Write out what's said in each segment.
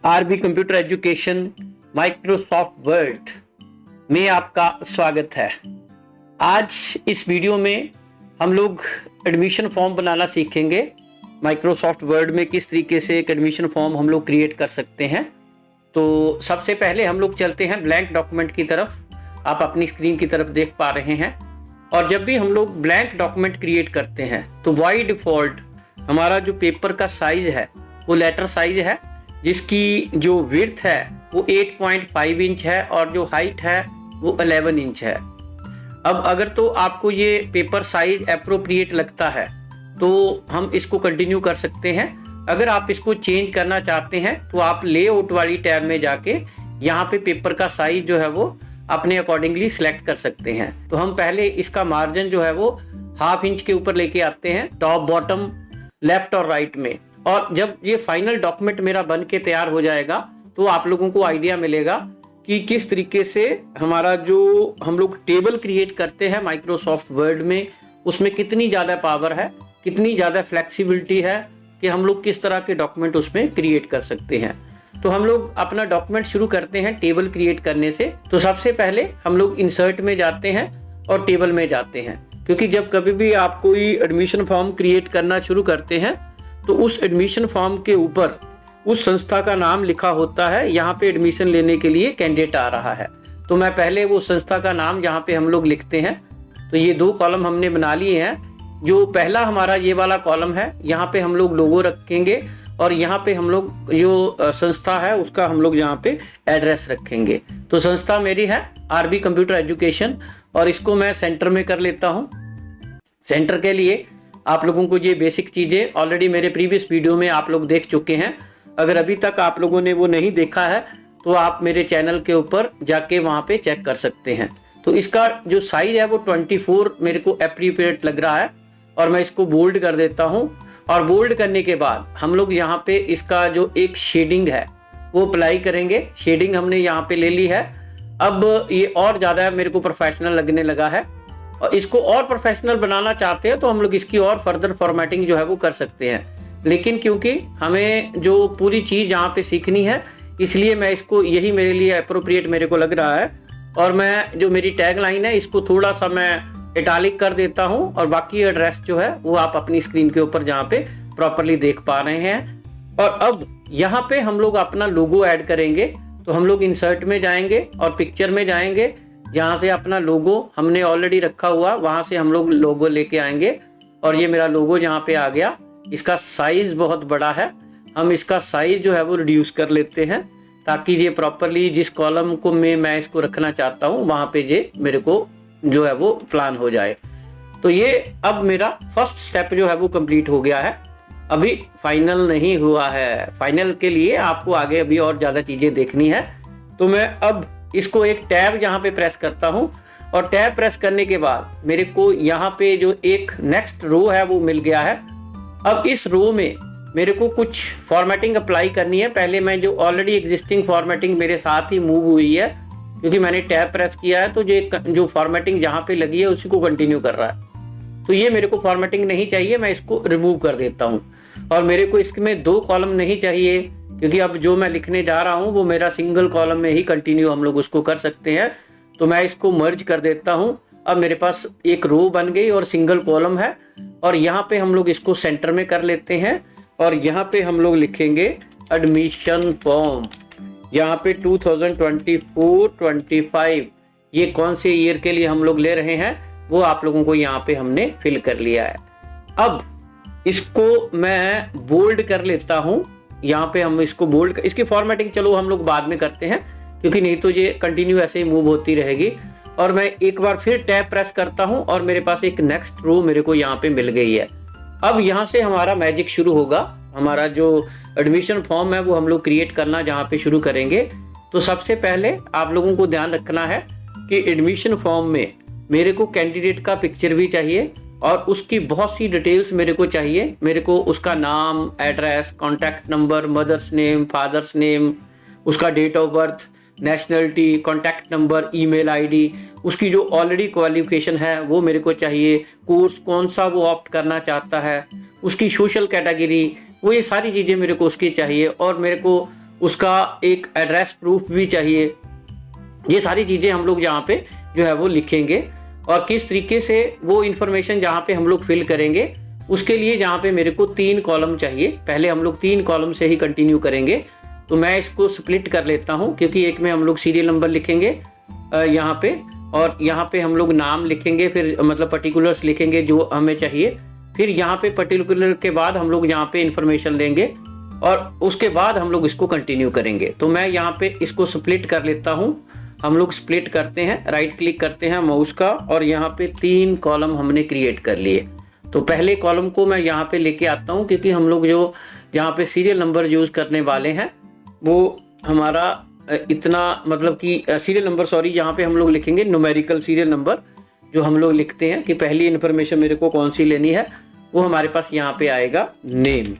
RB computer education Microsoft Word में आपका स्वागत है। आज इस वीडियो में हम लोग एडमिशन फॉर्म बनाना सीखेंगे। माइक्रोसॉफ्ट वर्ड में किस तरीके से एक एडमिशन फॉर्म हम लोग क्रिएट कर सकते हैं। तो सबसे पहले हम लोग चलते हैं ब्लैंक डॉक्यूमेंट की तरफ। आप अपनी स्क्रीन की तरफ देख पा रहे हैं। और जब भी हम लोग ब्लैंक डॉक्यूमेंट क्रिएट करते हैं तो बाय डिफ़ॉल्ट हमारा जो पेपर का साइज है वो लेटर साइज है, जिसकी जो विड्थ है वो 8.5 इंच है और जो हाइट है वो 11 इंच है। अब अगर तो आपको ये पेपर साइज एप्रोप्रिएट लगता है तो हम इसको कंटिन्यू कर सकते हैं। अगर आप इसको चेंज करना चाहते हैं तो आप लेआउट वाली टैब में जाके यहाँ पे पेपर का साइज जो है वो अपने अकॉर्डिंगली सिलेक्ट कर सकते हैं। तो हम पहले इसका मार्जिन जो है वो 1/2 इंच के ऊपर लेके आते हैं, टॉप बॉटम लेफ्ट और राइट में। और जब ये फाइनल डॉक्यूमेंट मेरा बन के तैयार हो जाएगा तो आप लोगों को आइडिया मिलेगा कि किस तरीके से हमारा जो हम लोग टेबल क्रिएट करते हैं माइक्रोसॉफ्ट वर्ड में, उसमें कितनी ज़्यादा पावर है, कितनी ज़्यादा फ्लेक्सिबिलिटी है कि हम लोग किस तरह के डॉक्यूमेंट उसमें क्रिएट कर सकते हैं। तो हम लोग अपना डॉक्यूमेंट शुरू करते हैं टेबल क्रिएट करने से। तो सबसे पहले हम लोग इंसर्ट में जाते हैं और टेबल में जाते हैं, क्योंकि जब कभी भी आप कोई एडमिशन फॉर्म क्रिएट करना शुरू करते हैं तो उस एडमिशन फॉर्म के ऊपर उस संस्था का नाम लिखा होता है। यहाँ पे एडमिशन लेने के लिए कैंडिडेट आ रहा है, तो मैं पहले वो संस्था का नाम यहाँ पे हम लोग लिखते हैं। तो ये 2 कॉलम हमने बना लिए हैं। जो पहला हमारा ये वाला कॉलम है, यहाँ पे हम लोग लोगो रखेंगे और यहाँ पे हम लोग जो संस्था है उसका हम लोग यहाँ पे एड्रेस रखेंगे। तो संस्था मेरी है आरबी कंप्यूटर एजुकेशन और इसको मैं सेंटर में कर लेता हूँ। सेंटर के लिए आप लोगों को ये बेसिक चीज़ें ऑलरेडी मेरे प्रीवियस वीडियो में आप लोग देख चुके हैं। अगर अभी तक आप लोगों ने वो नहीं देखा है तो आप मेरे चैनल के ऊपर जाके वहाँ पे चेक कर सकते हैं। तो इसका जो साइज है वो 24 मेरे को एप्रोप्रिएट लग रहा है और मैं इसको बोल्ड कर देता हूँ। और बोल्ड करने के बाद हम लोग यहाँ पे इसका जो एक शेडिंग है वो अप्लाई करेंगे। शेडिंग हमने यहाँ पे ले ली है। अब ये और ज़्यादा मेरे को प्रोफेशनल लगने लगा है और इसको और प्रोफेशनल बनाना चाहते हैं तो हम लोग इसकी और फर्दर फॉर्मेटिंग जो है वो कर सकते हैं। लेकिन क्योंकि हमें जो पूरी चीज़ यहाँ पे सीखनी है इसलिए मैं इसको, यही मेरे लिए अप्रोप्रिएट मेरे को लग रहा है। और मैं जो मेरी टैग लाइन है इसको थोड़ा सा मैं इटालिक कर देता हूँ और बाकी एड्रेस जो है वो आप अपनी स्क्रीन के ऊपर जहाँ पे प्रॉपरली देख पा रहे हैं। और अब यहाँ पे हम लोग अपना लोगो ऐड करेंगे। तो हम लोग इंसर्ट में जाएंगे और पिक्चर में जाएंगे, जहाँ से अपना लोगो हमने ऑलरेडी रखा हुआ वहाँ से हम लोग लोगो लेके आएंगे। और ये मेरा लोगो यहाँ पे आ गया। इसका साइज बहुत बड़ा है, हम इसका साइज जो है वो रिड्यूस कर लेते हैं ताकि ये प्रॉपरली जिस कॉलम को मैं इसको रखना चाहता हूँ वहाँ पे ये मेरे को जो है वो प्लान हो जाए। तो ये अब मेरा फर्स्ट स्टेप जो है वो कंप्लीट हो गया है। अभी फाइनल नहीं हुआ है। फाइनल के लिए आपको आगे अभी और ज़्यादा चीज़ें देखनी है। तो मैं अब इसको एक टैब यहाँ पे प्रेस करता हूँ और टैब प्रेस करने के बाद मेरे को यहाँ पे जो एक नेक्स्ट रो है वो मिल गया है। अब इस रो में मेरे को कुछ फॉर्मेटिंग अप्लाई करनी है। पहले मैं जो ऑलरेडी एग्जिस्टिंग फॉर्मेटिंग मेरे साथ ही मूव हुई है, क्योंकि मैंने टैब प्रेस किया है तो जो फॉर्मेटिंग जहाँ पे लगी है उसी को कंटिन्यू कर रहा है। तो ये मेरे को फॉर्मेटिंग नहीं चाहिए, मैं इसको रिमूव कर देता हूँ। और मेरे को इसमें 2 कॉलम नहीं चाहिए, क्योंकि अब जो मैं लिखने जा रहा हूँ वो मेरा सिंगल कॉलम में ही कंटिन्यू हम लोग उसको कर सकते हैं। तो मैं इसको मर्ज कर देता हूँ। अब मेरे पास एक रो बन गई और सिंगल कॉलम है। और यहाँ पे हम लोग इसको सेंटर में कर लेते हैं और यहाँ पे हम लोग लिखेंगे एडमिशन फॉर्म। यहाँ पे 2024-25 ये कौन से ईयर के लिए हम लोग ले रहे हैं वो आप लोगों को यहाँ पे हमने फिल कर लिया है। अब इसको मैं बोल्ड कर लेता हूँ। यहाँ पे हम इसको बोल्ड, इसकी फॉर्मेटिंग चलो हम लोग बाद में करते हैं, क्योंकि नहीं तो ये कंटिन्यू ऐसे ही मूव होती रहेगी। और मैं एक बार फिर टैब प्रेस करता हूँ और मेरे पास एक नेक्स्ट रो मेरे को यहाँ पे मिल गई है। अब यहाँ से हमारा मैजिक शुरू होगा। हमारा जो एडमिशन फॉर्म है वो हम लोग क्रिएट करना जहाँ पे शुरू करेंगे। तो सबसे पहले आप लोगों को ध्यान रखना है कि एडमिशन फॉर्म में मेरे को कैंडिडेट का पिक्चर भी चाहिए और उसकी बहुत सी डिटेल्स मेरे को चाहिए। मेरे को उसका नाम, address, contact number, mother's name, father's name, उसका date of birth, nationality, contact number, email ID, उसकी जो ऑलरेडी क्वालिफिकेशन है वो मेरे को चाहिए, कोर्स कौन सा वो ऑप्ट करना चाहता है, उसकी सोशल कैटेगरी, वो ये सारी चीज़ें मेरे को उसकी चाहिए। और मेरे को उसका एक एड्रेस प्रूफ भी चाहिए। ये सारी चीज़ें हम लोग यहाँ पे जो है वो लिखेंगे और किस तरीके से वो इन्फॉर्मेशन जहाँ पे हम लोग फिल करेंगे उसके लिए यहाँ पे मेरे को 3 कॉलम चाहिए। पहले हम लोग 3 कॉलम से ही कंटिन्यू करेंगे, तो मैं इसको स्प्लिट कर लेता हूँ क्योंकि एक में हम लोग सीरियल नंबर लिखेंगे यहाँ पे, और यहाँ पे हम लोग नाम लिखेंगे, फिर मतलब पर्टिकुलर्स लिखेंगे जो हमें चाहिए, फिर यहाँ पे पर्टिकुलर के बाद हम लोग यहाँ पे इंफॉर्मेशन लेंगे और उसके बाद हम लोग इसको कंटिन्यू करेंगे। तो मैं यहाँ पे इसको स्प्लिट कर लेता हूँ। हम लोग स्प्लिट करते हैं, राइट क्लिक करते हैं माउस का और यहाँ पे 3 कॉलम हमने क्रिएट कर लिए। तो पहले कॉलम को मैं यहाँ पे लेके आता हूँ क्योंकि हम लोग जो यहाँ पे सीरियल नंबर यूज़ करने वाले हैं वो हमारा इतना मतलब कि सीरियल नंबर यहाँ पे हम लोग लिखेंगे न्यूमेरिकल सीरियल नंबर, जो हम लोग लिखते हैं कि पहली इन्फॉर्मेशन मेरे को कौन सी लेनी है, वो हमारे पास यहाँ पे आएगा नेम।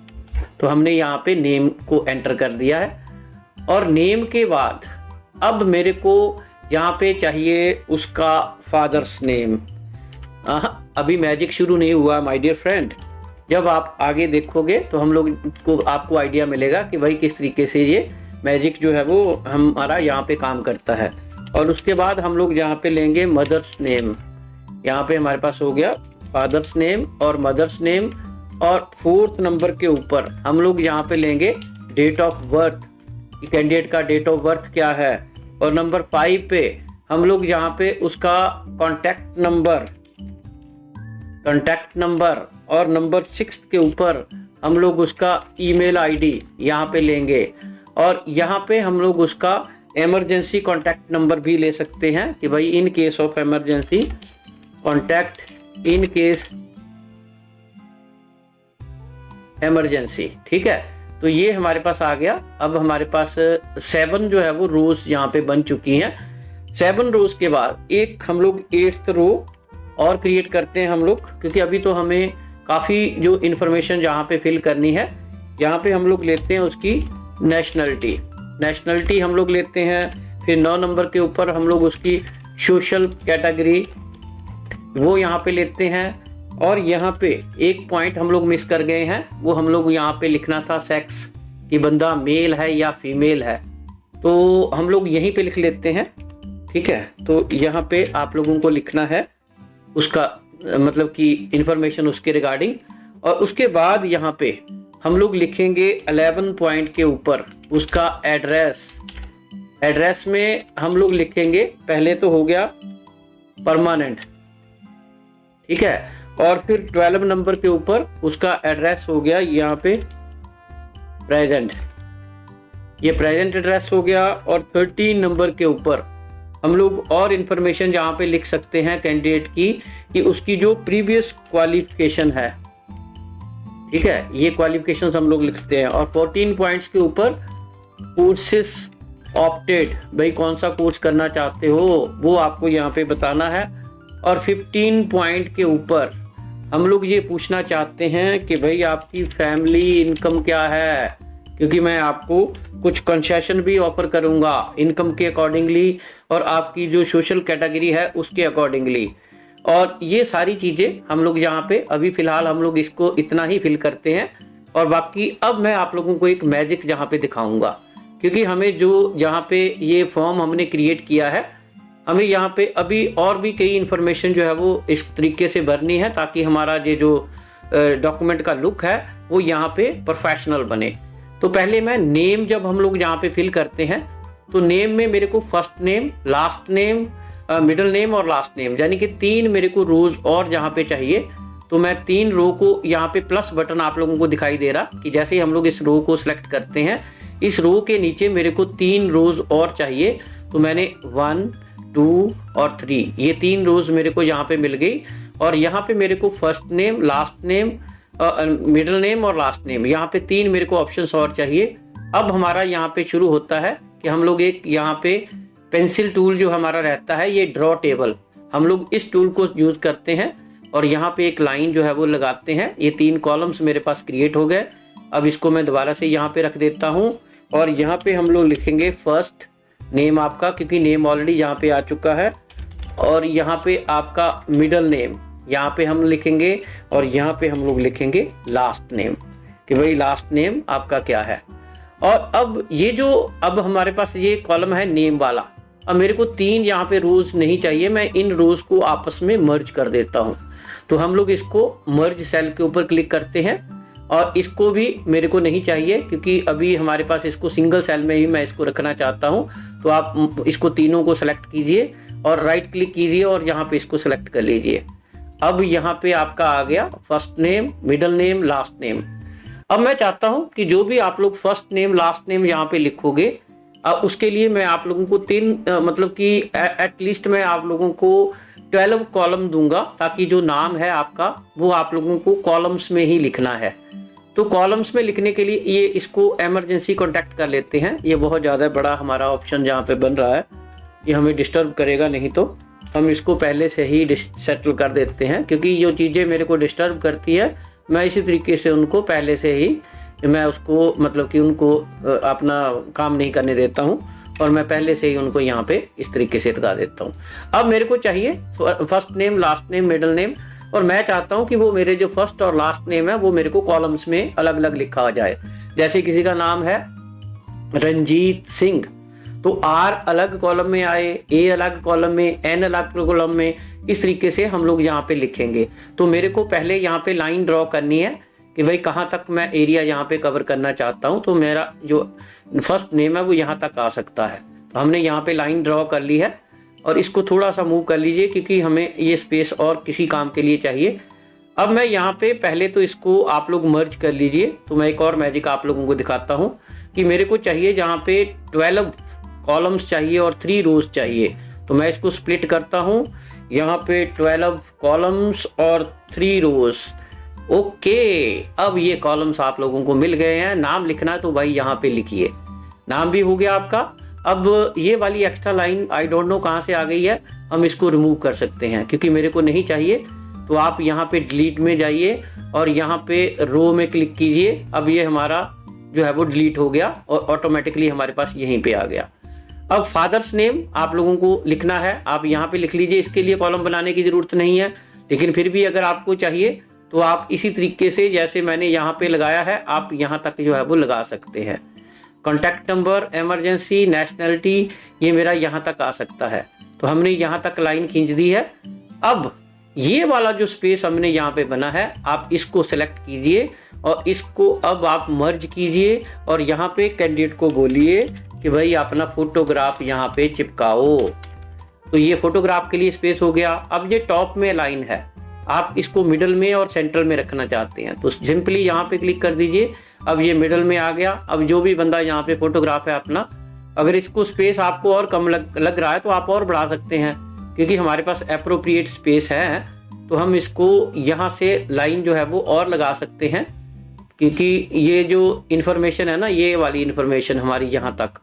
तो हमने यहाँ पे नेम को एंटर कर दिया है और नेम के बाद अब मेरे को यहाँ पे चाहिए उसका फादर्स नेम। अभी मैजिक शुरू नहीं हुआ माय डियर फ्रेंड। जब आप आगे देखोगे तो हम लोग को आपको आइडिया मिलेगा कि भाई किस तरीके से ये मैजिक जो है वो हमारा यहाँ पे काम करता है। और उसके बाद हम लोग यहाँ पे लेंगे मदर्स नेम। यहाँ पे हमारे पास हो गया फादर्स नेम और मदर्स नेम, और 4th नंबर के ऊपर हम लोग यहाँ पे लेंगे डेट ऑफ बर्थ, कैंडिडेट का डेट ऑफ बर्थ क्या है। और नंबर 5 पे हम लोग यहाँ पे उसका कॉन्टैक्ट नंबर और नंबर 6 के ऊपर हम लोग उसका ईमेल आईडी यहाँ पे लेंगे और यहाँ पे हम लोग उसका इमरजेंसी कॉन्टैक्ट नंबर भी ले सकते हैं कि भाई in case of emergency contact in case emergency. ठीक है, तो ये हमारे पास आ गया। अब हमारे पास 7 जो है वो रोज यहाँ पे बन चुकी हैं। 7 रोज के बाद एक हम लोग 8th रो और क्रिएट करते हैं हम लोग, क्योंकि अभी तो हमें काफ़ी जो इन्फॉर्मेशन जहाँ पे फिल करनी है, यहाँ पे हम लोग लेते हैं उसकी नेशनलिटी हम लोग लेते हैं। फिर 9 नंबर के ऊपर हम लोग उसकी सोशल कैटेगरी वो यहाँ पे लेते हैं। और यहाँ पे एक पॉइंट हम लोग मिस कर गए हैं, वो हम लोग यहाँ पे लिखना था सेक्स, कि बंदा मेल है या फीमेल है, तो हम लोग यहीं पे लिख लेते हैं। ठीक है, तो यहाँ पे आप लोगों को लिखना है उसका मतलब कि इंफॉर्मेशन उसके रिगार्डिंग, और उसके बाद यहाँ पे हम लोग लिखेंगे 11 पॉइंट के ऊपर उसका एड्रेस में हम लोग लिखेंगे, पहले तो हो गया परमानेंट, ठीक है, और फिर 12 नंबर के ऊपर उसका एड्रेस हो गया यहाँ पे प्रेजेंट, ये प्रेजेंट एड्रेस हो गया। और 13 नंबर के ऊपर हम लोग और इन्फॉर्मेशन जहाँ पे लिख सकते हैं कैंडिडेट की, कि उसकी जो प्रीवियस क्वालिफिकेशन है, ठीक है, ये क्वालिफिकेशन हम लोग लिखते हैं। और 14 पॉइंट्स के ऊपर कोर्सेस ऑप्टेड, भाई कौन सा कोर्स करना चाहते हो वो आपको यहाँ पे बताना है। और 15 पॉइंट के ऊपर हम लोग ये पूछना चाहते हैं कि भाई आपकी फैमिली इनकम क्या है, क्योंकि मैं आपको कुछ कंसेशन भी ऑफर करूंगा इनकम के अकॉर्डिंगली और आपकी जो सोशल कैटेगरी है उसके अकॉर्डिंगली। और ये सारी चीज़ें हम लोग यहाँ पे अभी फ़िलहाल हम लोग इसको इतना ही फिल करते हैं। और बाकी अब मैं आप लोगों को एक मैजिक जहाँ पे दिखाऊंगा, क्योंकि हमें जो यहाँ पे ये फॉर्म हमने क्रिएट किया है, हमें यहाँ पे अभी और भी कई इन्फॉर्मेशन जो है वो इस तरीके से भरनी है ताकि हमारा ये जो डॉक्यूमेंट का लुक है वो यहाँ पे प्रोफेशनल बने। तो पहले मैं नेम जब हम लोग यहाँ पे फिल करते हैं तो नेम में मेरे को first name, last name, middle name और लास्ट नेम, यानी कि 3 मेरे को रोज और जहाँ पे चाहिए। तो मैं 3 रो को यहाँ पे प्लस बटन आप लोगों को दिखाई दे रहा कि जैसे ही हम लोग इस रो को सिलेक्ट करते हैं, इस रो के नीचे मेरे को 3 रोज और चाहिए। तो मैंने 1, 2 और 3 ये 3 रोज मेरे को यहाँ पे मिल गई। और यहाँ पे मेरे को first name, last name, middle name और लास्ट नेम, यहाँ पे 3 मेरे को ऑप्शंस और चाहिए। अब हमारा यहाँ पे शुरू होता है कि हम लोग एक यहाँ पे पेंसिल टूल जो हमारा रहता है, ये ड्रॉ टेबल, हम लोग इस टूल को यूज करते हैं और यहाँ पे एक लाइन जो है वो लगाते हैं। ये 3 कॉलम्स मेरे पास क्रिएट हो गए। अब इसको मैं दोबारा से यहाँ पे रख देता हूँ और यहाँ पे हम लोग लिखेंगे फर्स्ट नेम आपका, क्योंकि नेम ऑलरेडी यहाँ पे आ चुका है। और यहाँ पे आपका मिडल नेम यहाँ पे हम लिखेंगे और यहाँ पे हम लोग लिखेंगे लास्ट नेम, कि भाई लास्ट नेम आपका क्या है। और अब हमारे पास ये कॉलम है नेम वाला। अब मेरे को 3 यहाँ पे रोज नहीं चाहिए, मैं इन रोज को आपस में मर्ज कर देता हूँ। तो हम लोग इसको मर्ज सेल के ऊपर क्लिक करते हैं और इसको भी मेरे को नहीं चाहिए क्योंकि अभी हमारे पास इसको सिंगल सेल में ही मैं इसको रखना चाहता हूँ। तो आप इसको तीनों को सेलेक्ट कीजिए और राइट क्लिक कीजिए और यहाँ पे इसको सेलेक्ट कर लीजिए। अब यहाँ पे आपका आ गया first name, middle name, last name. अब मैं चाहता हूँ कि जो भी आप लोग फर्स्ट नेम लास्ट नेम यहाँ पे लिखोगे, उसके लिए मैं आप लोगों को 3 मतलब कि एटलीस्ट मैं आप लोगों को 12 कॉलम दूंगा, ताकि जो नाम है आपका वो आप लोगों को कॉलम्स में ही लिखना है। तो कॉलम्स में लिखने के लिए ये इसको इमरजेंसी कॉन्टैक्ट कर लेते हैं। ये बहुत ज़्यादा बड़ा हमारा ऑप्शन जहाँ पे बन रहा है, ये हमें डिस्टर्ब करेगा, नहीं तो हम इसको पहले से ही सेटल कर देते हैं। क्योंकि जो चीज़ें मेरे को डिस्टर्ब करती है मैं इसी तरीके से उनको पहले से ही मैं उसको मतलब कि उनको अपना काम नहीं करने देता हूँ और मैं पहले से ही उनको यहाँ पे इस तरीके से लगा देता हूँ। अब मेरे को चाहिए first name, last name, middle name, और मैं चाहता हूँ कि वो मेरे जो फर्स्ट और लास्ट नेम है वो मेरे को कॉलम्स में अलग अलग लिखा जाए। जैसे किसी का नाम है रंजीत सिंह, तो आर अलग कॉलम में आए, ए अलग कॉलम में, एन अलग कॉलम में, इस तरीके से हम लोग यहाँ पे लिखेंगे। तो मेरे को पहले यहाँ पे लाइन ड्रॉ करनी है कि भाई कहाँ तक मैं एरिया यहाँ पे कवर करना चाहता हूँ। तो मेरा जो फर्स्ट नेम है वो यहाँ तक आ सकता है। तो हमने यहाँ पे लाइन ड्रॉ कर ली है और इसको थोड़ा सा मूव कर लीजिए क्योंकि हमें ये स्पेस और किसी काम के लिए चाहिए। अब मैं यहाँ पे पहले तो इसको आप लोग मर्ज कर लीजिए। तो मैं एक और मैजिक आप लोगों को दिखाता हूँ कि मेरे को चाहिए जहाँ पे 12 कॉलम्स चाहिए और 3 रोज चाहिए। तो मैं इसको स्प्लिट करता हूँ, यहाँ पे 12 कॉलम्स और 3 रोज। ओके, अब ये कॉलम्स आप लोगों को मिल गए हैं। नाम लिखना है तो भाई यहाँ पे लिखिए, नाम भी हो गया आपका। अब ये वाली extra line I don't know कहाँ से आ गई है, हम इसको रिमूव कर सकते हैं क्योंकि मेरे को नहीं चाहिए। तो आप यहाँ पे डिलीट में जाइए और यहाँ पे रो में क्लिक कीजिए। अब ये हमारा जो है वो डिलीट हो गया और ऑटोमेटिकली हमारे पास यहीं पे आ गया। अब फादर्स नेम आप लोगों को लिखना है, आप यहाँ पे लिख लीजिए। इसके लिए कॉलम बनाने की जरूरत नहीं है, लेकिन फिर भी अगर आपको चाहिए तो आप इसी तरीके से जैसे मैंने यहाँ पे लगाया है आप यहाँ तक जो है वो लगा सकते हैं। कॉन्टैक्ट नंबर, इमरजेंसी, नेशनलिटी, ये मेरा यहाँ तक आ सकता है। तो हमने यहाँ तक लाइन खींच दी है। अब ये वाला जो स्पेस हमने यहाँ पे बना है आप इसको सेलेक्ट कीजिए और इसको अब आप मर्ज कीजिए और यहाँ पे कैंडिडेट को बोलिए कि भाई अपना फोटोग्राफ यहाँ पे चिपकाओ। तो ये फोटोग्राफ के लिए स्पेस हो गया। अब ये टॉप में लाइन है, आप इसको मिडल में और सेंट्रल में रखना चाहते हैं तो सिंपली यहाँ पे क्लिक कर दीजिए। अब ये मिडल में आ गया। अब जो भी बंदा यहाँ पे फोटोग्राफ है अपना, अगर इसको स्पेस आपको और कम लग रहा है तो आप और बढ़ा सकते हैं क्योंकि हमारे पास एप्रोप्रिएट स्पेस है। तो हम इसको यहाँ से लाइन जो है वो और लगा सकते हैं क्योंकि ये जो इन्फॉर्मेशन है ना, ये वाली इन्फॉर्मेशन हमारी यहाँ तक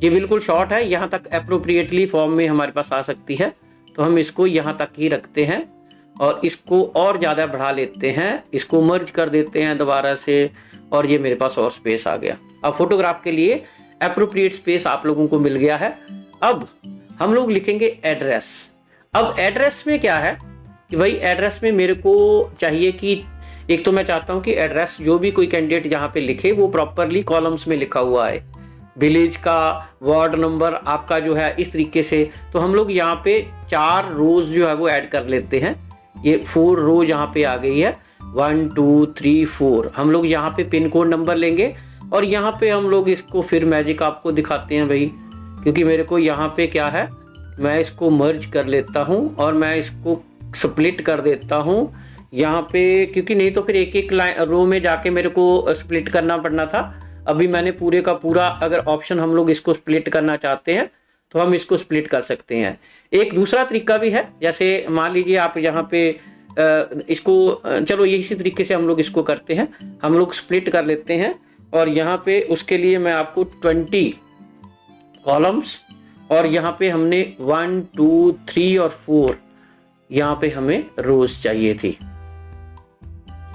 ये बिल्कुल शॉर्ट है, यहाँ तक एप्रोप्रिएटली फॉर्म में हमारे पास आ सकती है। तो हम इसको यहाँ तक ही रखते हैं और इसको और ज़्यादा बढ़ा लेते हैं, इसको मर्ज कर देते हैं दोबारा से और ये मेरे पास और स्पेस आ गया। अब फोटोग्राफ के लिए एप्रोप्रिएट स्पेस आप लोगों को मिल गया है। अब हम लोग लिखेंगे एड्रेस। अब एड्रेस में क्या है कि भाई एड्रेस में मेरे को चाहिए कि एक तो मैं चाहता हूँ कि एड्रेस जो भी कोई कैंडिडेट यहाँ पे लिखे वो प्रॉपरली कॉलम्स में लिखा हुआ है, विलेज का, वार्ड नंबर आपका जो है इस तरीके से। तो हम लोग यहाँ पे 4 रोज जो है वो ऐड कर लेते हैं। ये 4 रो यहाँ पे आ गई है, 1 2 3 4। हम लोग यहाँ पे पिन कोड नंबर लेंगे और यहाँ पे हम लोग इसको फिर मैजिक आपको दिखाते हैं भाई, क्योंकि मेरे को यहाँ पे क्या है मैं इसको मर्ज कर लेता हूँ और मैं इसको स्प्लिट कर देता हूँ यहाँ पे, क्योंकि नहीं तो फिर एक एक रो में जाके मेरे को स्प्लिट करना पड़ना था। अभी मैंने पूरे का पूरा, अगर ऑप्शन हम लोग इसको स्प्लिट करना चाहते हैं तो हम इसको स्प्लिट कर सकते हैं। एक दूसरा तरीका भी है, जैसे मान लीजिए आप यहाँ पे इसको, चलो इसी तरीके से हम लोग इसको करते हैं, हम लोग स्प्लिट कर लेते हैं और यहाँ पे उसके लिए मैं आपको 20 कॉलम्स और यहाँ पे हमने 1 2 3 और 4 यहाँ पे हमें रोज चाहिए थी।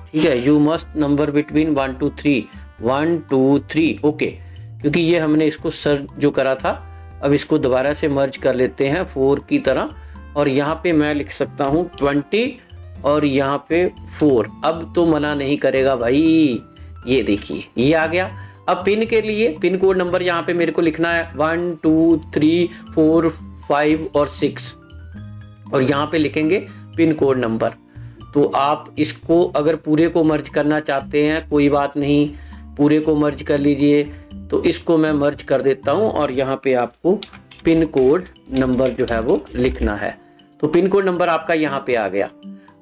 ठीक है, you must number between 1 2 3 1 2 3। Okay, क्योंकि ये हमने इसको सर्च जो करा था, अब इसको दोबारा से मर्ज कर लेते हैं 4 की तरह और यहाँ पे मैं लिख सकता हूँ 20 और यहाँ पे 4। अब तो मना नहीं करेगा भाई, ये देखिए ये आ गया। अब पिन के लिए पिन कोड नंबर यहाँ पे मेरे को लिखना है 1 2 3 4 5 और 6 और यहाँ पे लिखेंगे पिन कोड नंबर। तो आप इसको अगर पूरे को मर्ज करना चाहते हैं कोई बात नहीं, पूरे को मर्ज कर लीजिए। तो इसको मैं मर्ज कर देता हूँ और यहाँ पे आपको पिन कोड नंबर जो है वो लिखना है। तो पिन कोड नंबर आपका यहाँ पे आ गया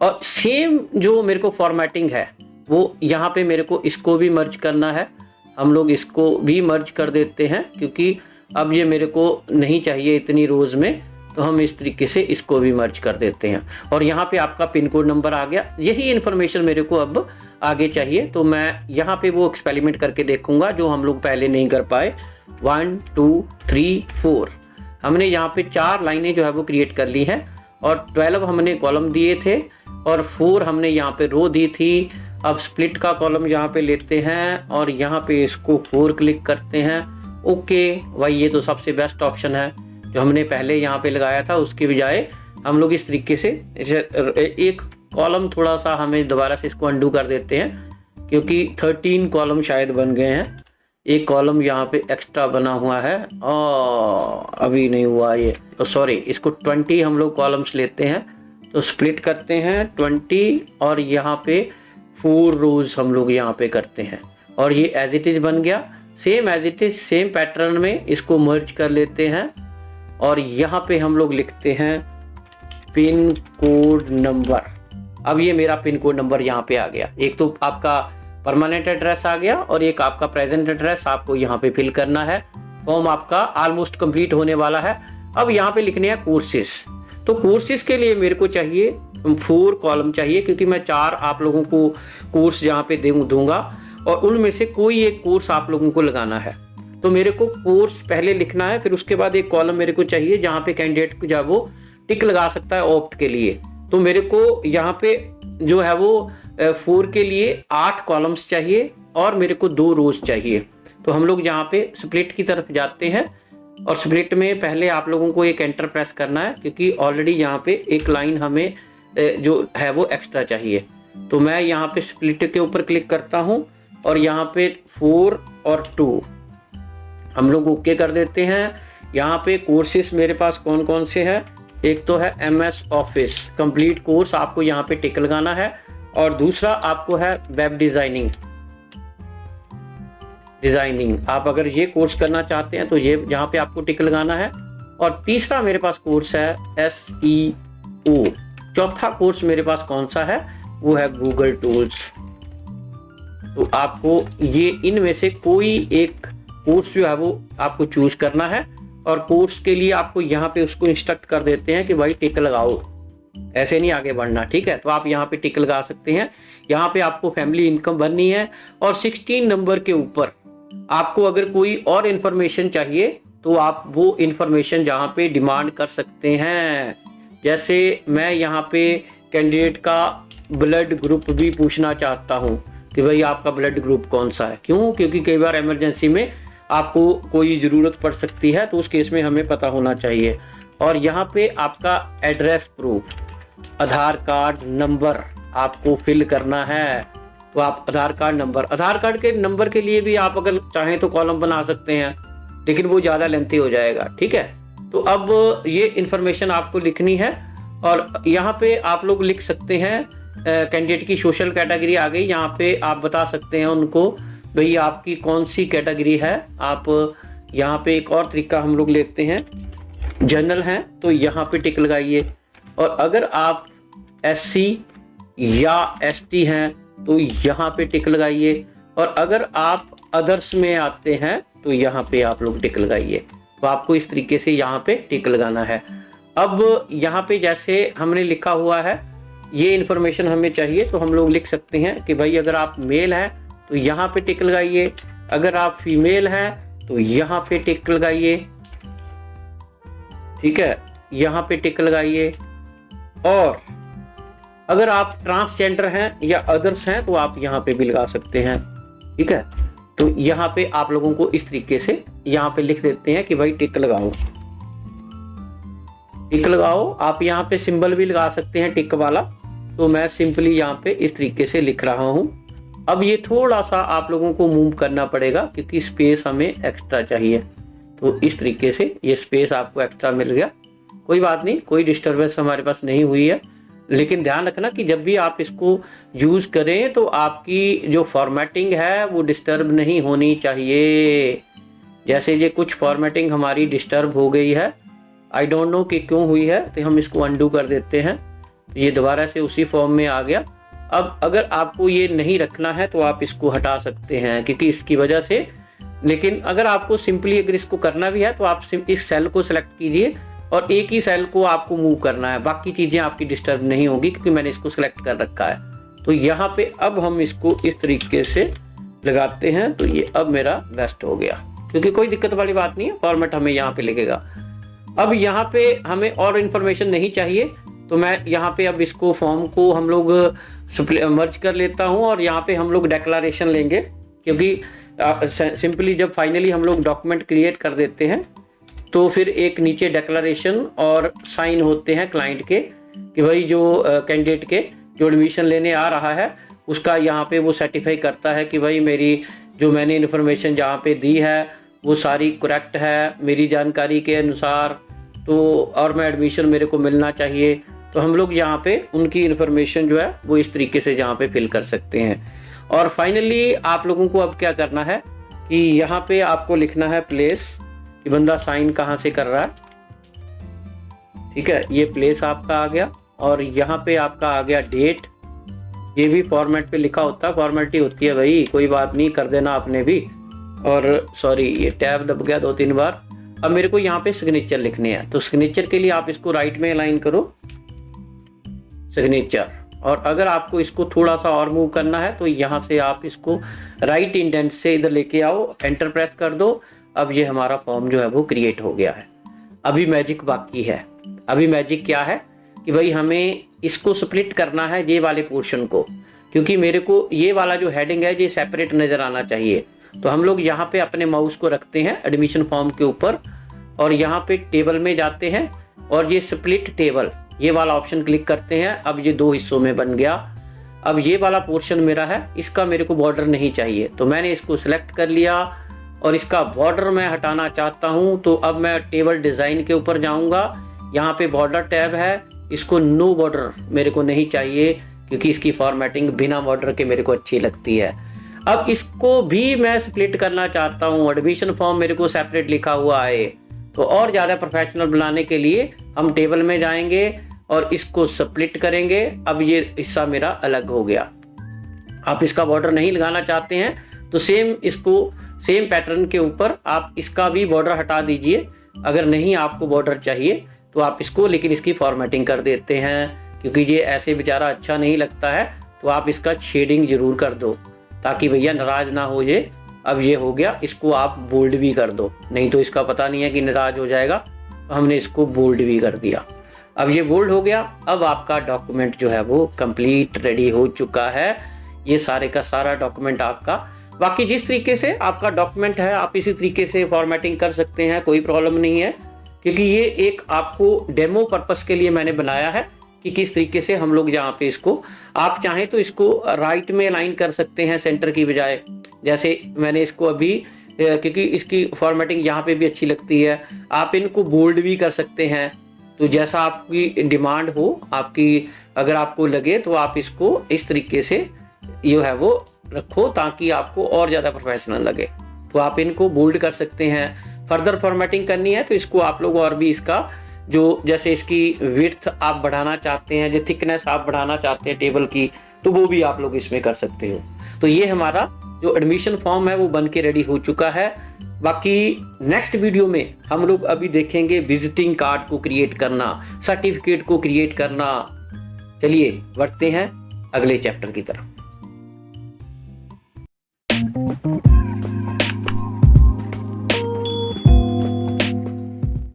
और सेम जो मेरे को फॉर्मेटिंग है वो यहाँ पे मेरे को इसको भी मर्ज करना है। हम लोग इसको भी मर्ज कर देते हैं क्योंकि अब ये मेरे को नहीं चाहिए इतनी रोज़ में, तो हम इस तरीके से इसको भी मर्ज कर देते हैं और यहाँ पे आपका पिन कोड नंबर आ गया। यही इन्फॉर्मेशन मेरे को अब आगे चाहिए, तो मैं यहाँ पे वो एक्सपेरिमेंट करके देखूंगा जो हम लोग पहले नहीं कर पाए। 1 2 3 4 हमने यहाँ पे 4 लाइनें जो है वो क्रिएट कर ली हैं और 12 हमने कॉलम दिए थे और 4 हमने यहाँ पे रो दी थी। अब स्प्लिट का कॉलम यहाँ पे लेते हैं और यहाँ पे इसको 4 क्लिक करते हैं। ओके भाई, ये तो सबसे बेस्ट ऑप्शन है जो हमने पहले यहाँ पे लगाया था, उसके बजाय हम लोग इस तरीके से एक कॉलम थोड़ा सा हमें दोबारा से इसको अंडू कर देते हैं क्योंकि 13 कॉलम शायद बन गए हैं। एक कॉलम यहाँ पे एक्स्ट्रा बना हुआ है और अभी नहीं हुआ ये, तो सॉरी, इसको 20 हम लोग कॉलम्स लेते हैं तो स्प्लिट करते हैं 20 और यहाँ पे 4 रोज हम लोग यहाँ पे करते हैं और ये एज इट इज बन गया। Same as it is same pattern में इसको मर्ज कर लेते हैं और यहाँ पे हम लोग लिखते हैं पिन कोड नंबर। अब ये मेरा पिन कोड नंबर यहाँ पे आ गया। एक तो आपका परमानेंट एड्रेस आ गया और एक आपका प्रेजेंट एड्रेस आपको यहाँ पे फिल करना है। फॉर्म आपका ऑलमोस्ट कंप्लीट होने वाला है। अब यहाँ पे लिखने हैं कोर्सेस। तो कोर्सेस के लिए मेरे को चाहिए 4 कॉलम चाहिए क्योंकि मैं 4 आप लोगों को कोर्स यहाँ पे दूंगा और उनमें से कोई एक कोर्स आप लोगों को लगाना है। तो मेरे को कोर्स पहले लिखना है, फिर उसके बाद एक कॉलम मेरे को चाहिए जहाँ पे कैंडिडेट जब वो टिक लगा सकता है ऑप्ट के लिए। तो मेरे को यहाँ पे जो है वो 4 के लिए 8 कॉलम्स चाहिए और मेरे को 2 रोज चाहिए। तो हम लोग यहाँ पे स्प्लिट की तरफ जाते हैं और स्प्लिट में पहले आप लोगों को एक एंटर प्रेस करना है क्योंकि ऑलरेडी यहाँ पे एक लाइन हमें जो है वो एक्स्ट्रा चाहिए। तो मैं यहाँ पे स्प्लिट के ऊपर क्लिक करता हूँ और यहाँ पे 4 और 2 हम लोग ओके कर देते हैं। यहाँ पे कोर्सेस मेरे पास कौन कौन से हैं, एक तो है MS ऑफिस कंप्लीट कोर्स, आपको यहाँ पे टिक लगाना है और दूसरा आपको है वेब डिजाइनिंग। आप अगर ये कोर्स करना चाहते हैं तो ये यहाँ पे आपको टिक लगाना है। और तीसरा मेरे पास कोर्स है SEO। चौथा कोर्स मेरे पास कौन सा है, वो है गूगल टूल्स। तो आपको ये इनमें से कोई एक कोर्स जो है वो आपको चूज करना है और कोर्स के लिए आपको यहाँ पे उसको इंस्ट्रक्ट कर देते हैं कि भाई टिक लगाओ, ऐसे नहीं आगे बढ़ना, ठीक है। तो आप यहाँ पे टिक लगा सकते हैं। यहाँ पे आपको फैमिली इनकम भरनी है और 16 नंबर के ऊपर आपको अगर कोई और इन्फॉर्मेशन चाहिए तो आप वो इन्फॉर्मेशन जहाँ पे डिमांड कर सकते हैं। जैसे मैं यहाँ पे कैंडिडेट का ब्लड ग्रुप भी पूछना चाहता हूँ कि भाई आपका ब्लड ग्रुप कौन सा है। क्यों? क्योंकि कई बार इमरजेंसी में आपको कोई ज़रूरत पड़ सकती है, तो उस केस में हमें पता होना चाहिए। और यहाँ पे आपका एड्रेस प्रूफ, आधार कार्ड नंबर आपको फिल करना है। तो आप आधार कार्ड के नंबर के लिए भी आप अगर चाहें तो कॉलम बना सकते हैं, लेकिन वो ज़्यादा लेंथी हो जाएगा, ठीक है। तो अब ये इन्फॉर्मेशन आपको लिखनी है और यहाँ पे आप लोग लिख सकते हैं कैंडिडेट की सोशल कैटेगरी आ गई। यहाँ पे आप बता सकते हैं उनको भाई आपकी कौन सी कैटेगरी है। आप यहाँ पे एक और तरीका हम लोग लेते हैं, जनरल हैं तो यहाँ पे टिक लगाइए। और अगर आप SC या ST हैं तो यहाँ पे टिक लगाइए और अगर आप अदर्स में आते हैं तो यहाँ पे आप लोग टिक लगाइए। तो आपको इस तरीके से यहाँ पे टिक लगाना है। अब यहाँ पे जैसे हमने लिखा हुआ है ये इन्फॉर्मेशन हमें चाहिए, तो हम लोग लिख सकते हैं कि भाई अगर आप मेल हैं तो यहाँ पे टिक लगाइए, अगर आप फीमेल हैं तो यहाँ पे टिक लगाइए, ठीक है, यहाँ पे टिक लगाइए। और अगर आप ट्रांसजेंडर हैं या अदर्स हैं तो आप यहाँ पे भी लगा सकते हैं, ठीक है। तो यहाँ पे आप लोगों को इस तरीके से यहाँ पे लिख देते हैं कि भाई टिक लगाओ, टिक लगाओ। आप यहाँ पे सिंबल भी लगा सकते हैं टिक वाला। तो मैं सिंपली यहाँ पे इस तरीके से लिख रहा हूँ अब ये थोड़ा सा आप लोगों को मूव करना पड़ेगा क्योंकि स्पेस हमें एक्स्ट्रा चाहिए। तो इस तरीके से ये स्पेस आपको एक्स्ट्रा मिल गया, कोई बात नहीं, कोई डिस्टर्बेंस हमारे पास नहीं हुई है। लेकिन ध्यान रखना कि जब भी आप इसको यूज़ करें तो आपकी जो फॉर्मेटिंग है वो डिस्टर्ब नहीं होनी चाहिए। जैसे ये कुछ फॉर्मेटिंग हमारी डिस्टर्ब हो गई है, आई डोंट नो कि क्यों हुई है, तो हम इसको अनडू कर देते हैं। तो ये दोबारा से उसी फॉर्म में आ गया। अब अगर आपको ये नहीं रखना है तो आप इसको हटा सकते हैं क्योंकि इसकी वजह से, लेकिन अगर आपको सिंपली अगर इसको करना भी है तो आप इस सेल को सिलेक्ट कीजिए और एक ही सेल को आपको मूव करना है, बाकी चीज़ें आपकी डिस्टर्ब नहीं होगी क्योंकि मैंने इसको सिलेक्ट कर रखा है। तो यहाँ पे अब हम इसको इस तरीके से लगाते हैं तो ये अब मेरा बेस्ट हो गया क्योंकि कोई दिक्कत वाली बात नहीं है, फॉर्मेट हमें यहाँ पे लिखेगा। अब यहाँ पे हमें और इन्फॉर्मेशन नहीं चाहिए तो मैं यहाँ पे अब इसको फॉर्म को हम लोग मर्ज कर लेता हूँ और यहाँ पे हम लोग डिक्लेरेशन लेंगे क्योंकि सिंपली जब फाइनली हम लोग डॉक्यूमेंट क्रिएट कर देते हैं तो फिर एक नीचे डिक्लेरेशन और साइन होते हैं क्लाइंट के कि भाई जो कैंडिडेट के जो एडमिशन लेने आ रहा है उसका यहाँ पे वो सर्टिफाई करता है कि भाई मेरी जो मैंने इन्फॉर्मेशन जहाँ पे दी है वो सारी करेक्ट है मेरी जानकारी के अनुसार, तो और मैं एडमिशन मेरे को मिलना चाहिए। तो हम लोग यहाँ पे उनकी इन्फॉर्मेशन जो है वो इस तरीके से यहाँ पे फिल कर सकते हैं। और फाइनली आप लोगों को अब क्या करना है कि यहाँ पे आपको लिखना है प्लेस, कि बंदा साइन कहाँ से कर रहा है। ठीक है, ये प्लेस आपका आ गया और यहाँ पे आपका आ गया डेट। ये भी फॉर्मेट पे लिखा होता है, फॉर्मेलिटी होती है भाई, कोई बात नहीं, कर देना आपने भी। और सॉरी ये टैब दब गया 2-3 बार। अब मेरे को यहाँ पे सिग्नेचर लिखने हैं, तो सिग्नेचर के लिए आप इसको राइट में अलाइन करो सिग्नेचर, और अगर आपको इसको थोड़ा सा और मूव करना है तो यहाँ से आप इसको राइट इंडेंट से इधर लेके आओ, एंटर प्रेस कर दो। अब ये हमारा फॉर्म जो है वो क्रिएट हो गया है। अभी मैजिक बाकी है। अभी मैजिक क्या है कि भाई हमें इसको स्प्लिट करना है ये वाले पोर्शन को, क्योंकि मेरे को ये वाला जो हेडिंग है ये सेपरेट नज़र आना चाहिए। तो हम लोग यहाँ पे अपने माउस को रखते हैं एडमिशन फॉर्म के ऊपर और यहाँ पे टेबल में जाते हैं और ये स्प्लिट टेबल ये वाला ऑप्शन क्लिक करते हैं। अब ये 2 हिस्सों में बन गया। अब ये वाला पोर्शन मेरा है, इसका मेरे को बॉर्डर नहीं चाहिए, तो मैंने इसको सिलेक्ट कर लिया और इसका बॉर्डर मैं हटाना चाहता हूँ। तो अब मैं टेबल डिज़ाइन के ऊपर जाऊँगा, यहाँ पे बॉर्डर टैब है, इसको नो बॉर्डर मेरे को नहीं चाहिए क्योंकि इसकी फॉर्मेटिंग बिना बॉर्डर के मेरे को अच्छी लगती है। अब इसको भी मैं स्प्लिट करना चाहता हूँ, एडमिशन फॉर्म मेरे को सेपरेट लिखा हुआ है, तो और ज़्यादा प्रोफेशनल बनाने के लिए हम टेबल में जाएंगे और इसको स्प्लिट करेंगे। अब ये हिस्सा मेरा अलग हो गया। आप इसका बॉर्डर नहीं लगाना चाहते हैं तो सेम पैटर्न के ऊपर आप इसका भी बॉर्डर हटा दीजिए। अगर नहीं आपको बॉर्डर चाहिए तो आप इसको, लेकिन इसकी फॉर्मेटिंग कर देते हैं क्योंकि ये ऐसे बेचारा अच्छा नहीं लगता है, तो आप इसका शेडिंग जरूर कर दो ताकि भैया नाराज ना हो जाए। अब ये हो गया, इसको आप बोल्ड भी कर दो, नहीं तो इसका पता नहीं है कि नाराज हो जाएगा, तो हमने इसको बोल्ड भी कर दिया। अब ये बोल्ड हो गया। अब आपका डॉक्यूमेंट जो है वो कंप्लीट रेडी हो चुका है। ये सारे का सारा डॉक्यूमेंट आपका, बाकी जिस तरीके से आपका डॉक्यूमेंट है आप इसी तरीके से फॉर्मेटिंग कर सकते हैं, कोई प्रॉब्लम नहीं है, क्योंकि ये एक आपको डेमो पर्पस के लिए मैंने बनाया है कि किस तरीके से हम लोग यहाँ पे इसको, आप चाहें तो इसको राइट में अलाइन कर सकते हैं सेंटर की बजाय, जैसे मैंने इसको अभी, क्योंकि इसकी फॉर्मेटिंग यहाँ पे भी अच्छी लगती है। आप इनको बोल्ड भी कर सकते हैं, तो जैसा आपकी डिमांड हो, आपकी अगर आपको लगे तो आप इसको इस तरीके से ये है वो रखो ताकि आपको और ज़्यादा प्रोफेशनल लगे। तो आप इनको बोल्ड कर सकते हैं। फर्दर फॉर्मेटिंग करनी है तो इसको आप लोग और भी इसका जो, जैसे इसकी विड्थ आप बढ़ाना चाहते हैं, जो थिकनेस आप बढ़ाना चाहते हैं टेबल की, तो वो भी आप लोग इसमें कर सकते हो। तो ये हमारा जो एडमिशन फॉर्म है वो बन के रेडी हो चुका है। बाकी नेक्स्ट वीडियो में हम लोग अभी देखेंगे विजिटिंग कार्ड को क्रिएट करना, सर्टिफिकेट को क्रिएट करना। चलिए बढ़ते हैं अगले चैप्टर की तरफ।